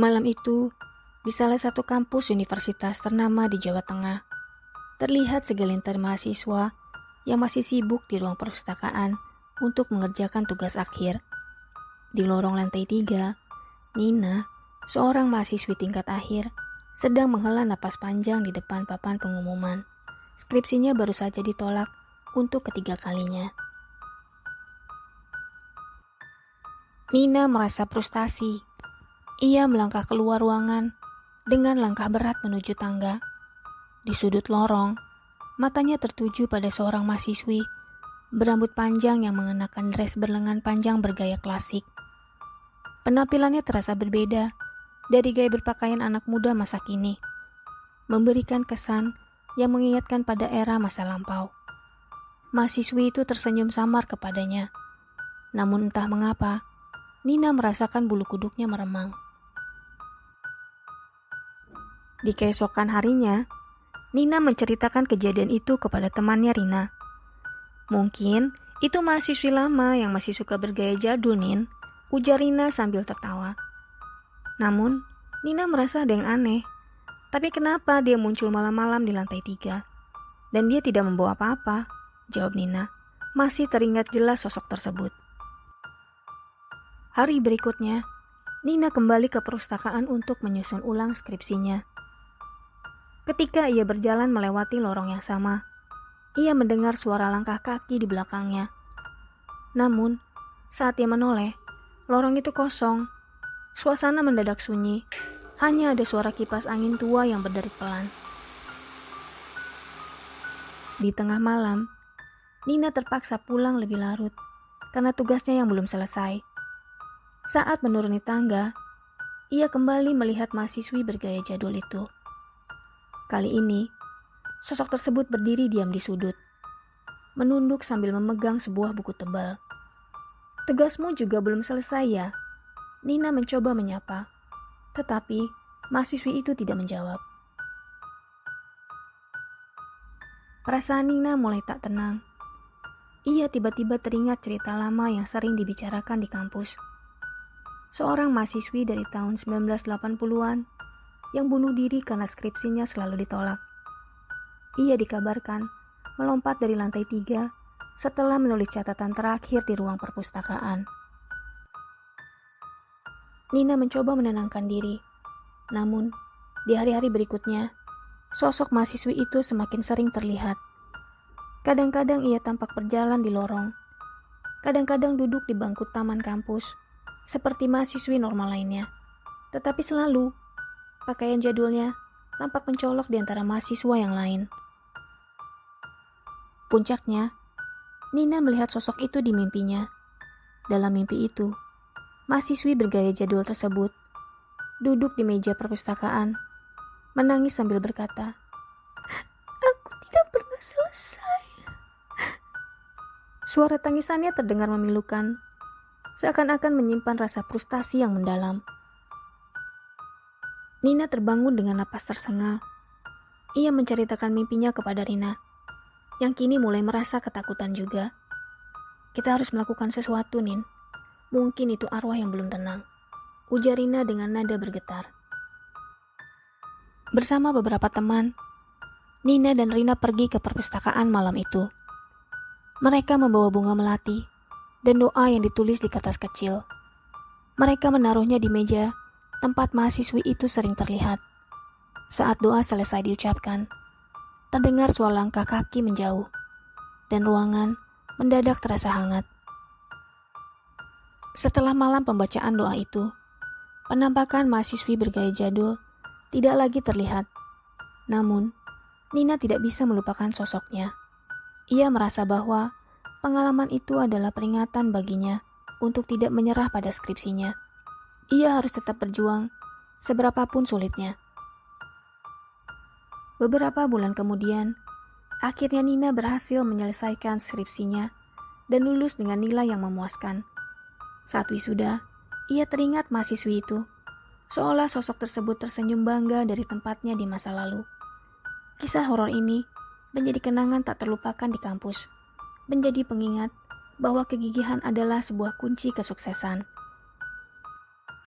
Malam itu, di salah satu kampus universitas ternama di Jawa Tengah, terlihat segelintir mahasiswa yang masih sibuk di ruang perpustakaan untuk mengerjakan tugas akhir. Di lorong lantai 3, Nina, seorang mahasiswi tingkat akhir, sedang menghela napas panjang di depan papan pengumuman. Skripsinya baru saja ditolak untuk ketiga kalinya. Nina merasa frustasi. Ia melangkah keluar ruangan dengan langkah berat menuju tangga. Di sudut lorong, matanya tertuju pada seorang mahasiswi berambut panjang yang mengenakan dress berlengan panjang bergaya klasik. Penampilannya terasa berbeda dari gaya berpakaian anak muda masa kini, memberikan kesan yang mengingatkan pada era masa lampau. Mahasiswi itu tersenyum samar kepadanya, namun entah mengapa, Nina merasakan bulu kuduknya meremang. Di keesokan harinya, Nina menceritakan kejadian itu kepada temannya Rina. "Mungkin itu mahasiswi lama yang masih suka bergaya jadul, Nin," ujar Rina sambil tertawa. Namun, Nina merasa ada yang aneh. Tapi kenapa dia muncul malam-malam di lantai 3? Dan dia tidak membawa apa-apa, jawab Nina. Masih teringat jelas sosok tersebut. Hari berikutnya, Nina kembali ke perpustakaan untuk menyusun ulang skripsinya. Ketika ia berjalan melewati lorong yang sama, ia mendengar suara langkah kaki di belakangnya. Namun, saat ia menoleh, lorong itu kosong. Suasana mendadak sunyi, hanya ada suara kipas angin tua yang berderit pelan. Di tengah malam, Nina terpaksa pulang lebih larut karena tugasnya yang belum selesai. Saat menuruni tangga, ia kembali melihat mahasiswi bergaya jadul itu. Kali ini, sosok tersebut berdiri diam di sudut, menunduk sambil memegang sebuah buku tebal. "Tugasmu juga belum selesai ya?" Nina mencoba menyapa, tetapi mahasiswi itu tidak menjawab. Perasaan Nina mulai tak tenang. Ia tiba-tiba teringat cerita lama yang sering dibicarakan di kampus. Seorang mahasiswi dari tahun 1980-an yang bunuh diri karena skripsinya selalu ditolak. Ia dikabarkan melompat dari lantai 3 setelah menulis catatan terakhir di ruang perpustakaan. Nina mencoba menenangkan diri. Namun, di hari-hari berikutnya, sosok mahasiswi itu semakin sering terlihat. Kadang-kadang ia tampak berjalan di lorong. Kadang-kadang duduk di bangku taman kampus, seperti mahasiswi normal lainnya. Tetapi selalu, pakaian jadulnya tampak mencolok di antara mahasiswa yang lain. Puncaknya, Nina melihat sosok itu di mimpinya. Dalam mimpi itu, mahasiswi bergaya jadul tersebut duduk di meja perpustakaan, menangis sambil berkata, "Aku tidak pernah selesai." Suara tangisannya terdengar memilukan, seakan-akan menyimpan rasa frustasi yang mendalam. Nina terbangun dengan napas tersengal. Ia menceritakan mimpinya kepada Rina, yang kini mulai merasa ketakutan juga. "Kita harus melakukan sesuatu, Nin. Mungkin itu arwah yang belum tenang," ujar Rina dengan nada bergetar. Bersama beberapa teman, Nina dan Rina pergi ke perpustakaan malam itu. Mereka membawa bunga melati dan doa yang ditulis di kertas kecil. Mereka menaruhnya di meja tempat mahasiswi itu sering terlihat. Saat doa selesai diucapkan, terdengar suara langkah kaki menjauh, dan ruangan mendadak terasa hangat. Setelah malam pembacaan doa itu, penampakan mahasiswi bergaya jadul tidak lagi terlihat. Namun, Nina tidak bisa melupakan sosoknya. Ia merasa bahwa pengalaman itu adalah peringatan baginya untuk tidak menyerah pada skripsinya. Ia harus tetap berjuang, seberapapun sulitnya. Beberapa bulan kemudian, akhirnya Nina berhasil menyelesaikan skripsinya dan lulus dengan nilai yang memuaskan. Saat wisuda, ia teringat mahasiswi itu, seolah sosok tersebut tersenyum bangga dari tempatnya di masa lalu. Kisah horor ini menjadi kenangan tak terlupakan di kampus, menjadi pengingat bahwa kegigihan adalah sebuah kunci kesuksesan.